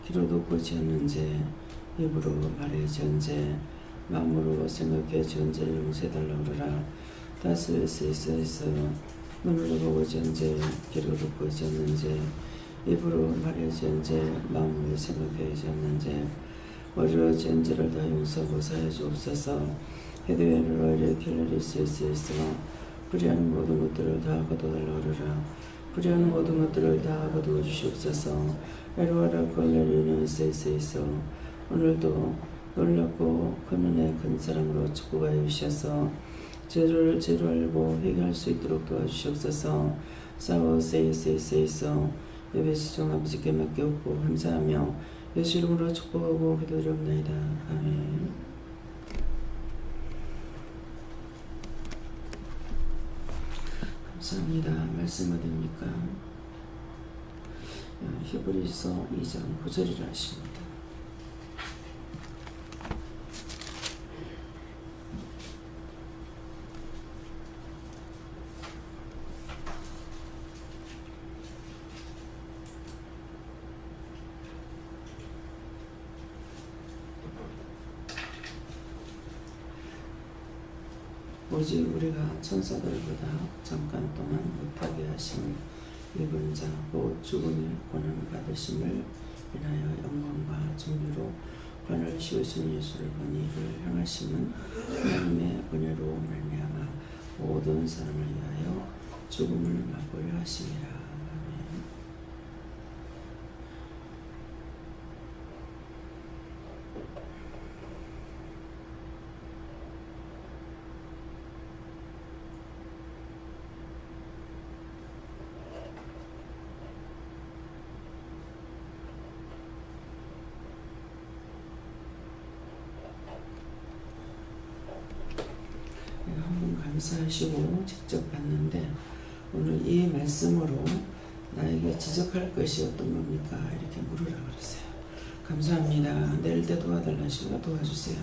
귀로 듣고 지었는지 입으로 말해 지은지 마음으로 생각해 지은지 용서해달라고 그러라. 다스릴 수 있어 눈으로 보고 지은지 귀로 듣고 지었는지 입으로 말해 지은지 마음으로 생각해 지었는지 머리로 지은지를 다 용서하고 사해 주옵소서. 헤드웨어로 이렇게 길러릴 수 있어 불의한 모든 것들을 다 거둬달라고 그러라. 불의한 모든 것들을 다 거두어 주시옵소서. 에로와라 걸레리는 있어 오늘도 놀랍고 큰 은혜 큰 사랑으로 축복하여 주셔서 죄를 알고 회개할 수 있도록 도와주시옵소서. 싸워 세이서 예배시 종 아버지께 맡겨오고 감사하며 예수 이름으로 축복하고 기도드리옵나이다. 아멘. 감사합니다. 말씀 어디입니까? 히브리서 2장 9절이라 하십니다. 오직 우리가 천사들보다 잠깐 동안 못하게 하신 입은 자 곧 죽음의 고난을 받으심을 인하여 영광과 존귀로 관을 씌우신 예수를 보니 이를 향하심은 하나님의 은혜로 말미암아 모든 사람을 위하여 죽음을 맛보려 하심이라. 한번 감사하시고 직접 봤는데 오늘 이 말씀으로 나에게 지적할 것이 어떤 겁니까? 이렇게 물으라 그러세요. 감사합니다. 내일 때 도와달라시고 도와주세요.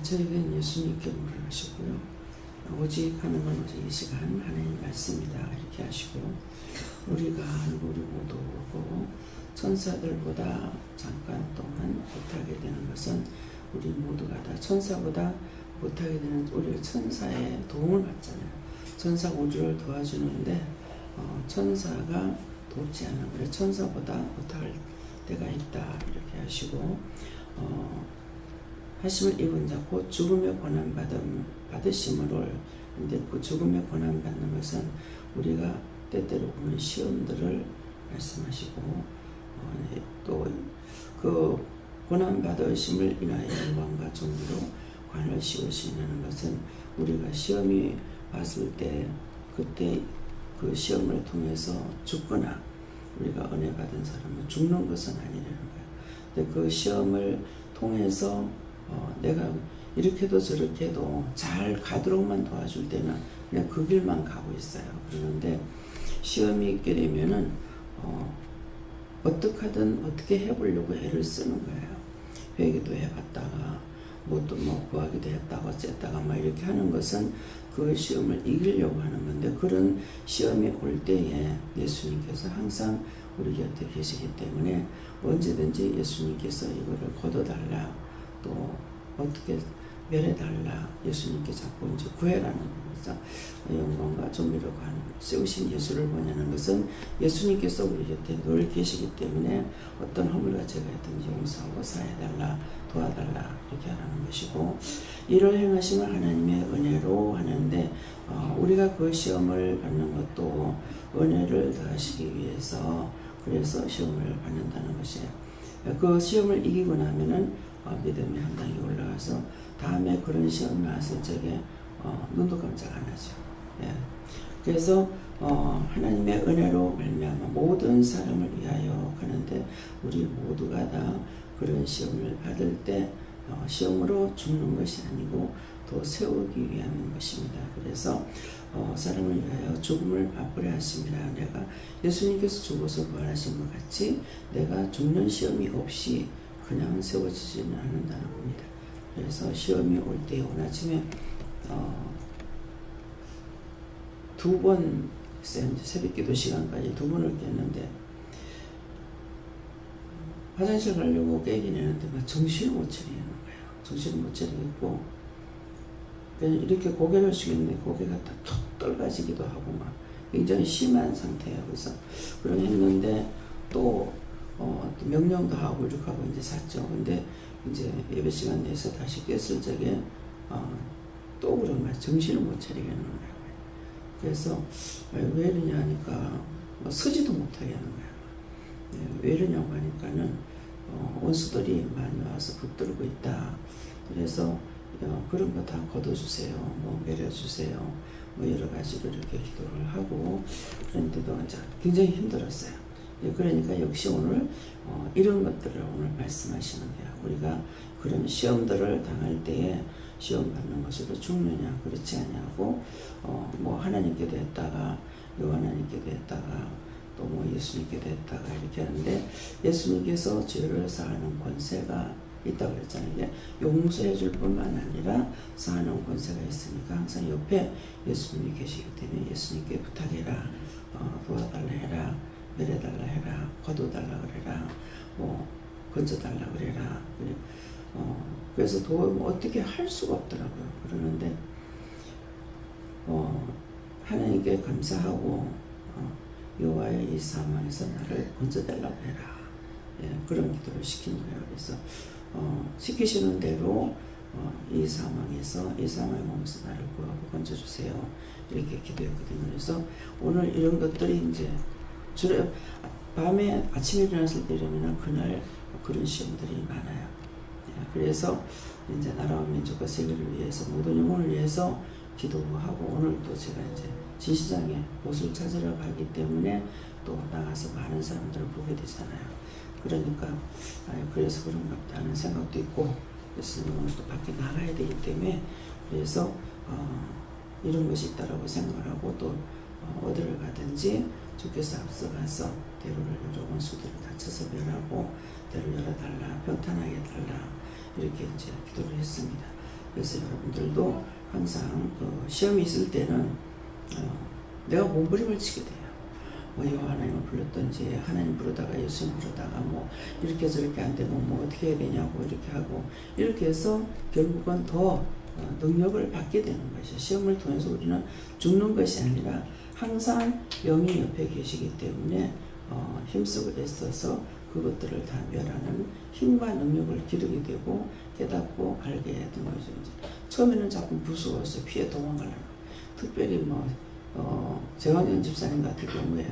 저에겐 예수님께 물으시고요. 오직 하는 건 오직 이 시간 하나님 말씀이다 이렇게 하시고 우리가 우리 모두 보고 천사들보다 잠깐 동안 못하게 되는 것은 우리 모두가 다 천사보다 못하게 되는 우리 천사의 도움을 받잖아요. 천사가 우리를 도와주는데 천사가 돕지 않아. 그래 천사보다 못할 때가 있다 이렇게 하시고 하심을 입은 자 곧 죽음의 고난 받으심으로. 근데 그 죽음의 고난 받는 것은 우리가 때때로 보면 시험들을 말씀하시고 또 그 고난 받으심을 인하여 영광과 존귀로 관을 씌우시는 것은 우리가 시험이 왔을 때 그때 그 시험을 통해서 죽거나 우리가 은혜 받은 사람은 죽는 것은 아니라는 거예요. 근데 그 시험을 통해서 내가 이렇게도 저렇게도 잘 가도록만 도와줄 때는 그냥 그 길만 가고 있어요. 그러는데 시험이 있게 되면은 어떻게 해보려고 애를 쓰는 거예요. 회개도 해봤다가 뭣도 구하기도 했다가 어쨌다가 이렇게 하는 것은 그 시험을 이기려고 하는 건데, 그런 시험이 올 때에 예수님께서 항상 우리 곁에 계시기 때문에 언제든지 예수님께서 이거를 거둬달라, 또 어떻게 멸해달라, 예수님께 자꾸 이제 구해라는 거죠. 영광과 존귀라고 하는 세우신 예수를 보냐는 것은 예수님께서 우리 곁에 늘 계시기 때문에 어떤 허물과 죄가 있든지 용서하고 사해달라, 도와달라 이렇게 하라는 것이고, 이를 행하시면 하나님의 은혜로 하는데 우리가 그 시험을 받는 것도 은혜를 더하시기 위해서, 그래서 시험을 받는다는 것이에요. 그 시험을 이기고 나면은 믿음이 한 단계 올라가서 다음에 그런 시험이 왔을 적에 눈도 깜짝 안 하죠. 예. 그래서 하나님의 은혜로 말미암아 모든 사람을 위하여 하는데, 우리 모두가 다 그런 시험을 받을 때 시험으로 죽는 것이 아니고 더 세우기 위한 것입니다. 그래서 사람을 위하여 죽음을 맛보려 하심이라. 내가 예수님께서 죽어서 부활하신 것 같이 내가 죽는 시험이 없이 그냥 세워지지는 않는다는 겁니다. 그래서 시험이 올 때 오늘 아침에 2번 새벽기도 시간까지 2번을 깼는데 화장실 가려고 깨긴 했는데 정신을 못 차리는 거예요. 정신을 못 차리겠고 그냥 이렇게 고개를 숙였는데 고개가 툭 떨어지기도 하고 굉장히 심한 상태예요. 그래서 그런 했는데 또 명령도 하고 이렇게 하고 이제 잤죠. 근데 이제 예배 시간 내서 다시 깼을 적에 또 그런 거야. 정신을 못 차리겠는 거예요. 그래서 왜 이러냐 하니까 서지도 못하게 하는 거야. 왜 이러냐고 하니까는 원수들이 많이 와서 붙들고 있다. 그래서 그런 거 다 걷어주세요. 내려주세요. 여러 가지로 이렇게 기도를 하고, 그런데도 굉장히 힘들었어요. 그러니까 역시 오늘 이런 것들을 오늘 말씀하시는 거예요. 우리가 그런 시험들을 당할 때에 시험 받는 것으로 죽느냐 그렇지 않냐고, 하나님께도 했다가 여호와님께도 했다가 또 예수님께도 했다가 이렇게 하는데, 예수님께서 죄를 사하는 권세가 있다고 그랬잖아요. 용서해 줄 뿐만 아니라 사하는 권세가 있으니까 항상 옆에 예수님이 계시기 때문에 예수님께 부탁해라, 도와달라 해라, 멸해달라 해라, 거둬달라 그래라, 건져달라 그래라. 그래서 어떻게 할 수가 없더라고요. 그러는데 하나님께 감사하고 여호와의 이 상황에서 나를 건져달라고 해라. 그런 기도를 시킨 거예요. 그래서 시키시는 대로 이 상황에서 이 상황에 몸에서 나를 구하고 건져주세요. 이렇게 기도했거든요. 그래서 오늘 이런 것들이 이제 주로 밤에 아침에 일어났을 때 이러면 그날 그런 시험들이 많아요. 그래서 이제 나라와 민족과 세계를 위해서 모든 영혼을 위해서 기도하고, 오늘도 제가 이제 진시장에 옷을 찾으러 가기 때문에 또 나가서 많은 사람들을 보게 되잖아요. 그러니까 그래서 그런가 보다 하는 생각도 있고, 그래서 오늘 또 밖에 나가야 되기 때문에 그래서 이런 것이 있다라고 생각을 하고, 또 어디를 가든지 주께서 앞서가서 대로를 열어 원수들을 닫혀서 멸하고 대를 열어달라, 평탄하게 달라, 이렇게 이제 기도를 했습니다. 그래서 여러분들도 항상 시험이 있을 때는 내가 몸부림을 치게 돼요. 여호와 하나님을 불렀든지 하나님 부르다가 예수님 부르다가 이렇게 저렇게 안 되고 어떻게 해야 되냐고 이렇게 하고, 이렇게 해서 결국은 더 능력을 받게 되는 것이죠. 시험을 통해서 우리는 죽는 것이 아니라 항상 영이 옆에 계시기 때문에 힘쓰고 애써서 그것들을 다 멸하는 힘과 능력을 기르게 되고 깨닫고 알게 되는 거죠. 처음에는 자꾸 무서워서 피해 도망가려고, 특별히 재환현 집사님 같은 경우에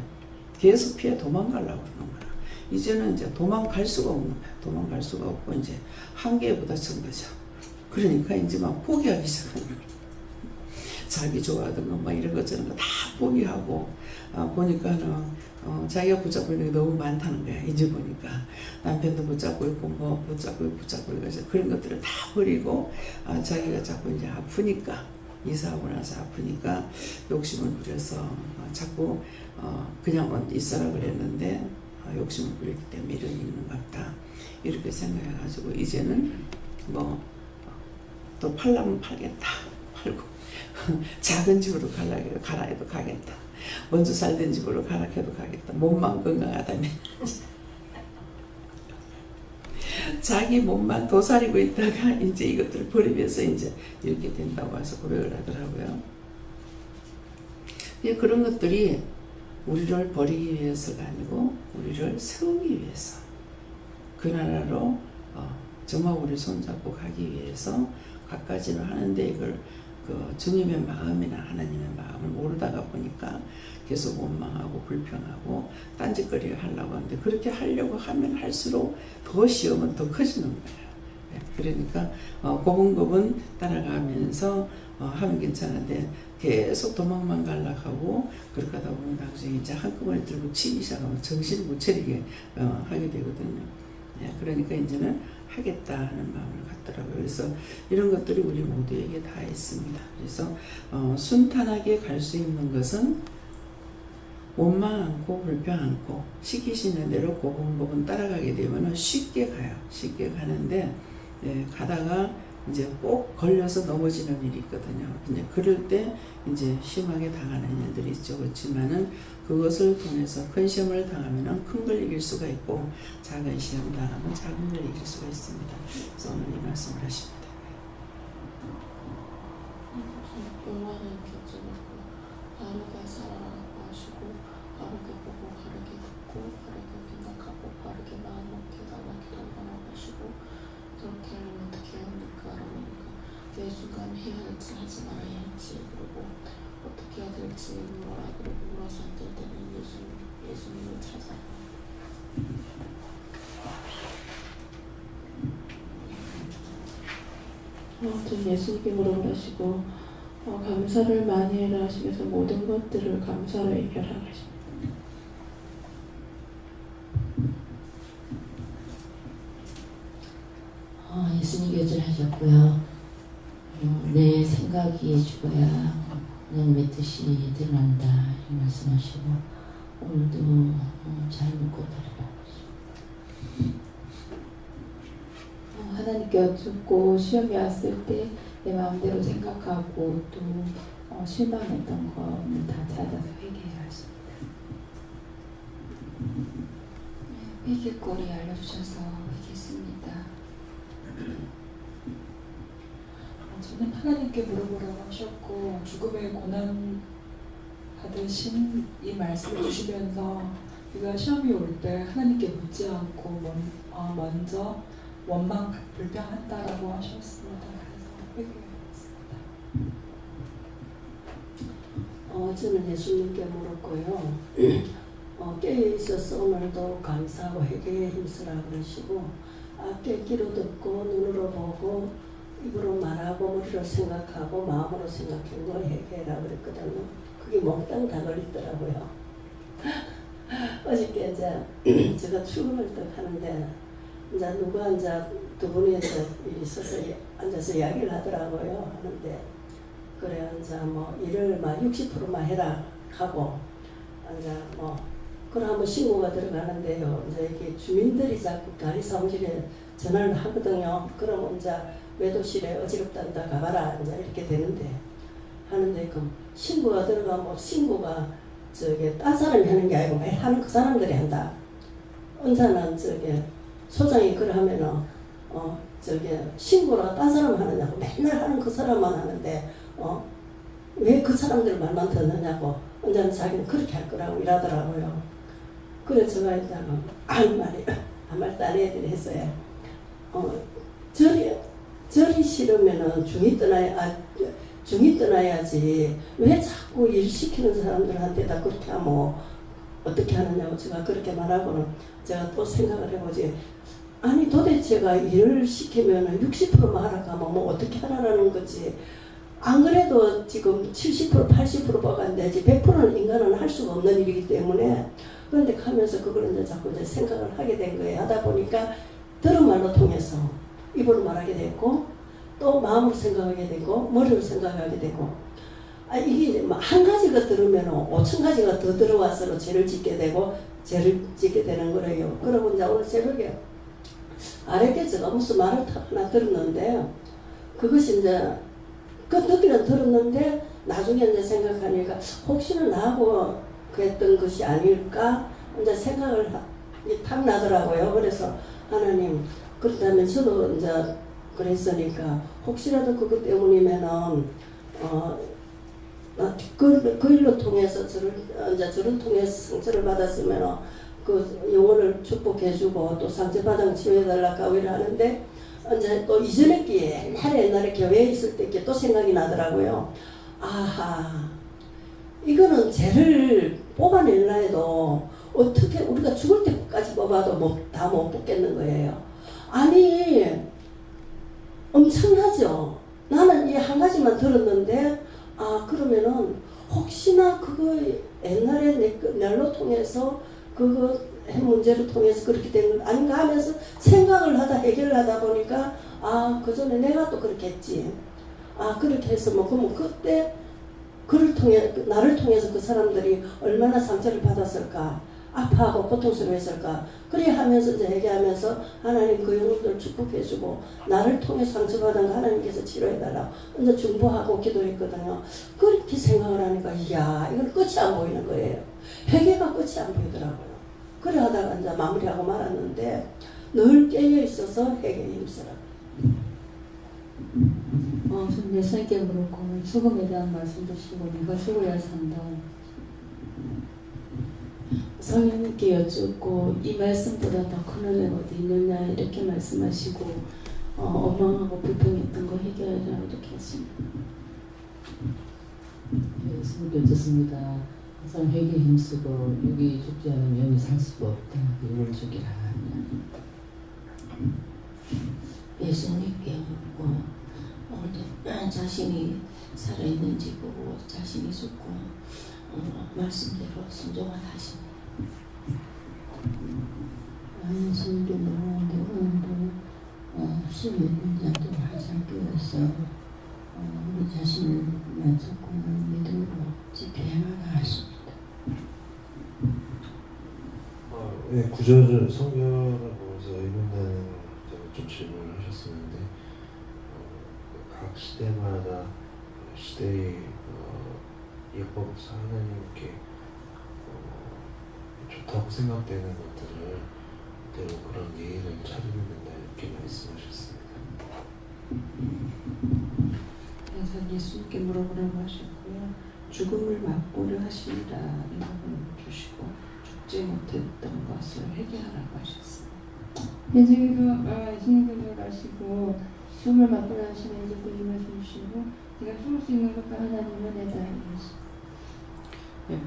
계속 피해 도망가려고 그러는 거야. 이제는 이제 도망갈 수가 없는 거야. 도망갈 수가 없고 이제 한계에 부딪힌 거죠. 그러니까 이제 포기하기 시작하는 거야. 자기 좋아하던 거 뭐 이런 것 저런 거 다 포기하고 보니까는 자기가 붙잡고 있는 게 너무 많다는 거야. 이제 보니까 남편도 붙잡고 있고 뭐 붙잡고 있고 해서 그런 것들을 다 버리고 자기가 자꾸 이제 아프니까 이사하고 나서 아프니까 욕심을 부려서 자꾸 그냥 있어라 그랬는데 욕심을 부렸기 때문에 이런 일이 있는 것 같다 이렇게 생각해가지고 이제는 뭐 또 팔라면 팔겠다 팔고 작은 집으로 가라 해도 가겠다 먼저 살던 집으로 가라 해도 가겠다 몸만 건강하다면 자기 몸만 도사리고 있다가 이제 이것들을 버리면서 이제 이렇게 된다고 해서 고백을 하더라고요. 그런 것들이 우리를 버리기 위해서가 아니고 우리를 세우기 위해서 그 나라로 정말 우리 손잡고 가기 위해서 갖가지를 하는데 이걸 주님의 마음이나 하나님의 마음을 모르다가 보니까 계속 원망하고 불평하고 딴짓거리를 하려고 하는데 그렇게 하려고 하면 할수록 더 시험은 더 커지는 거예요. 그러니까 고분고분 따라가면서 하면 괜찮은데 계속 도망만 가려고 그렇게 하다 보면 나중에 이제 한꺼번에 들고 치기 시작하면 정신을 못 차리게 하게 되거든요. 그러니까 이제는 하겠다 하는 마음을 갖더라고요. 그래서 이런 것들이 우리 모두에게 다 있습니다. 그래서 순탄하게 갈 수 있는 것은 원망 않고 불평 않고 시키시는 대로 고분고분 따라가게 되면 쉽게 가요. 쉽게 가는데 가다가 이제 꼭 걸려서 넘어지는 일이 있거든요. 이제 그럴 때 이제 심하게 당하는 일들이 있죠. 그렇지만은 그것을 통해서 큰 시험을 당하면은 큰 걸 이길 수가 있고 작은 시험 당하면 작은 걸 이길 수가 있습니다. 그래서 오늘 이 말씀을 하십니다. 욕망을 켜주고 바르게 살아가고 하시고 바르게 보고 바르게 듣고 바르게 생각하고 바르게 마음 먹게 달라 기도하라고 하시고 그렇게 하면 어떻게 합니까? 그러니까 매 순간 해야 할지 하지 말아야 할지 그리고 어떻게 해야 될지 뭐라 그러고 물어서 안 될 때는 예수님을 찾아요. 아무튼 예수님께 물어보시고 감사를 많이 해라 하시면서 모든 것들을 감사로 해결하라 하십니다. 예수님 교절하셨고요. 내 생각이 죽어야 하나님의 뜻이 드러난다 이 말씀하시고 오늘도 잘 묻고 따르라 하나님께 여쭙고 시험이 왔을 때 내 마음대로 생각하고 또 실망했던 거는 다 찾아서 회개해야 하십니다. 회개거리 알려주셔서 회개했습니다. 저는 하나님께 물어보라고 하셨고 죽음의 고난 받으신 이 말씀을 주시면서 우리가 시험이 올 때 하나님께 묻지 않고 먼저 원망 불평한다라고 하셨습니다. 그래서 회개했습니다. 저는 예수님께 물었고요. 깨어있어서 오늘도 감사하고 회개에 힘쓰라 그러시고 깼기로 듣고 눈으로 보고 입으로 말하고 머리로 생각하고 마음으로 생각한 거 회개해라 그랬거든요. 그게 몽땅 다 걸리더라고요. 어저께 이제 제가 출근을 딱 하는데 이제 누가 이제 두 분이 이제 있어서 앉아서 이야기를 하더라고요. 하는데 그래 이제 뭐 일을 막 60%만 해라 하고 이제 뭐 그럼 한번 신고가 들어가는데요. 이제 이렇게 주민들이 자꾸 관리 사무실에 전화를 하거든요. 그러면 이제 매도실에 어지럽단다 가봐라 이제 이렇게 되는데 하는데 그 신고가 들어가면 신고가 저기 딴 사람이 하는 게 아니고 하는 그 사람들이 한다. 언제는 저기 소장이 그러하면은 저기 신고를 딴 사람 하느냐고 맨날 하는 그 사람만 하는데 왜 그 사람들 말만 듣느냐고 언제는 자기는 그렇게 할 거라고 이러더라고요. 그래서 제가 일단은 아무 말도 안 해야 했어요. 절이 싫으면은 중이 떠나야지 왜 자꾸 일 시키는 사람들한테 다 그렇게 하면 어떻게 하느냐고 제가 그렇게 말하고는 제가 또 생각을 해보지. 아니 도대체가 일을 시키면은 60%만 하라고 하면 뭐 어떻게 하라는 거지. 안 그래도 지금 70% 80%가 안 되지 100%는 인간은 할 수가 없는 일이기 때문에 그런데 하면서 그걸 이제 자꾸 이제 생각을 하게 된 거예요. 하다 보니까 들은 말로 통해서 입으로 말하게 됐고 또 마음으로 생각하게 되고 머리로 생각하게 되고 이게 한 가지가 들으면 5,000가지가 더 들어와서 죄를 짓게 되고 죄를 짓게 되는 거래요. 그러고 이제 오늘 새벽에 아랫개체가 무슨 말을 하나 들었는데 그것이 이제 그 듣기는 들었는데 나중에 이제 생각하니까 혹시나 나하고 그랬던 것이 아닐까 이제 생각을 탁 나더라고요. 그래서 하나님 그렇다면 저도 이제 그랬으니까 혹시라도 그것 때문이면은 그 일로 통해서 저를 통해서 상처를 받았으면 그 영혼을 축복해주고 또 상처받은 치유해달라고 하기를 하는데 이제 또 이전에 끼에 옛날에 교회에 있을 때 또 생각이 나더라고요. 아하 이거는 죄를 뽑아낼라 해도 어떻게 우리가 죽을 때까지 뽑아도 다 못 뽑겠는 거예요. 아니 엄청나죠. 나는 이 한 가지만 들었는데 그러면은 혹시나 그거 옛날에 날로 통해서 그거 문제를 통해서 그렇게 된 건 아닌가 하면서 생각을 하다 해결을 하다 보니까 그 전에 내가 또 그렇게 했지. 그렇게 해서 그러면 그때 나를 통해서 그 사람들이 얼마나 상처를 받았을까, 아파하고 고통스러워했을까. 그래 하면서 이제 얘기하면서 하나님 그 영혼들 축복해주고 나를 통해 상처받은 거 하나님께서 치료해달라고 이제 중보하고 기도했거든요. 그렇게 생각을 하니까 이야 이건 끝이 안 보이는 거예요. 회개가 끝이 안 보이더라고요. 그래 하다가 이제 마무리하고 말았는데 늘 깨어있어서 회개에 힘쓰라. 예수님께 그렇고 수금에 대한 말씀 주시고 네가 죽어야 산다. 성령님께 여쭙고 이 말씀보다 더 큰 은혜 어디 있느냐 이렇게 말씀하시고 원망하고 불평했던 거 해결하라고 이렇게 했습니다. 예수님께 여쭙습니다. 항상 회개에 힘쓰고 육이 죽지 않으면 영이 살 수가 없다. 영을 죽이라. 예수님께 묻고 자신이 살아있는지 보고 자신이 죽고 말씀대로 순종을 하십니다. 예수님께 물었는데 오늘도 11문장도 항상 깨어서 우리 자신을 만족하는 믿음으로 지켜야만 하십니다. 네, 구절을 성경을 보면서 읽는다는 좀 질문을 하셨었는데 각 시대마다 시대의 예법에서 하나님께 좋다고 생각되는 것들을 그대로 그런 예의를 차리면 된다 이렇게 말씀하셨습니다. 그래서 예수님께 물어보라고 하셨고요. 죽음을 맛보려 하시리라 이 부분을 주시고 죽지 못했던 것을 회개하라고 하셨습니다. 예수님께서 가시고 죽음을 맛보려 하시면 이제 그 말씀 주시고 네가 죽을 수 있는 것도 하나님 은혜다. 예,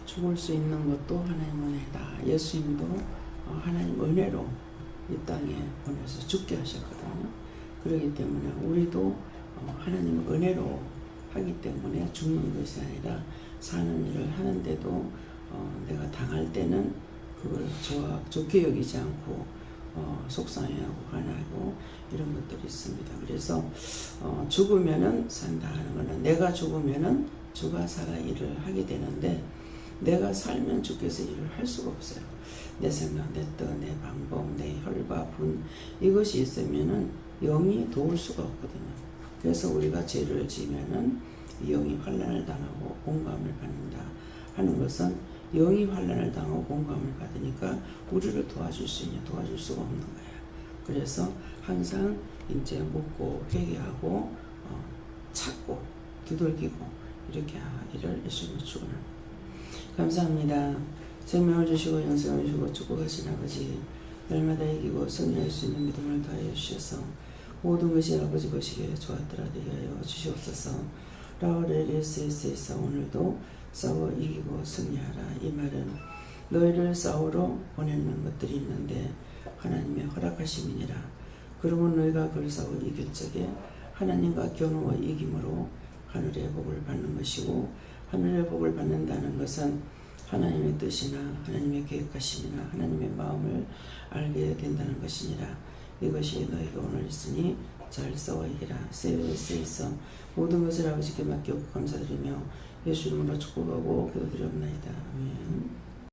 죽을 수 있는 것도 하나님 은혜다. 예수님도 하나님 은혜로 이 땅에 보내서 죽게 하셨거든요. 그렇기 때문에 우리도 하나님 은혜로 하기 때문에 죽는 것이 아니라 사는 일을 하는데도 내가 당할 때는 그걸 좋게 여기지 않고 속상해하고 화나고 이런 것들이 있습니다. 그래서 죽으면은 산다 하는 것은 내가 죽으면은 주가 살아 일을 하게 되는데 내가 살면 주께서 일을 할 수가 없어요. 내 생각, 내 뜻, 내 방법, 내 혈과 분 이것이 있으면은 영이 도울 수가 없거든요. 그래서 우리가 죄를 지면은 영이 환난을 당하고 공감을 받는다 하는 것은 영이 환난을 당하고 공감을 받으니까 우리를 도와줄 수 있냐 도와줄 수가 없는 거예요. 그래서 항상 이제 묻고 회개하고 찾고 두들기고 이렇게 하기를 예수님을 축원합니다. 감사합니다. 생명을 주시고 영생을 주시고 축복하신 아버지 날마다 이기고 승리할 수 있는 믿음을 더하여 주셔서 모든 것이 아버지 것이기에 좋았더라 되게 하여 주시옵소서. 라오레리스에서 오늘도 싸워 이기고 승리하라. 이 말은 너희를 싸우러 보내는 것들이 있는데 하나님의 허락하심이니라. 그러면 너희가 그를 싸워 이길 적에 하나님과 겨누어 이김으로 하늘의 복을 받는 것이고, 하늘의 복을 받는다는 것은 하나님의 뜻이나 하나님의 계획하심이나 하나님의 마음을 알게 된다는 것이니라. 이것이 너희가 오늘 있으니 잘 써와 이기라. 세이서 모든 것을 아버지께 맡기고 감사드리며 예수 이름으로 축복하고 기도드리옵나이다. 아멘.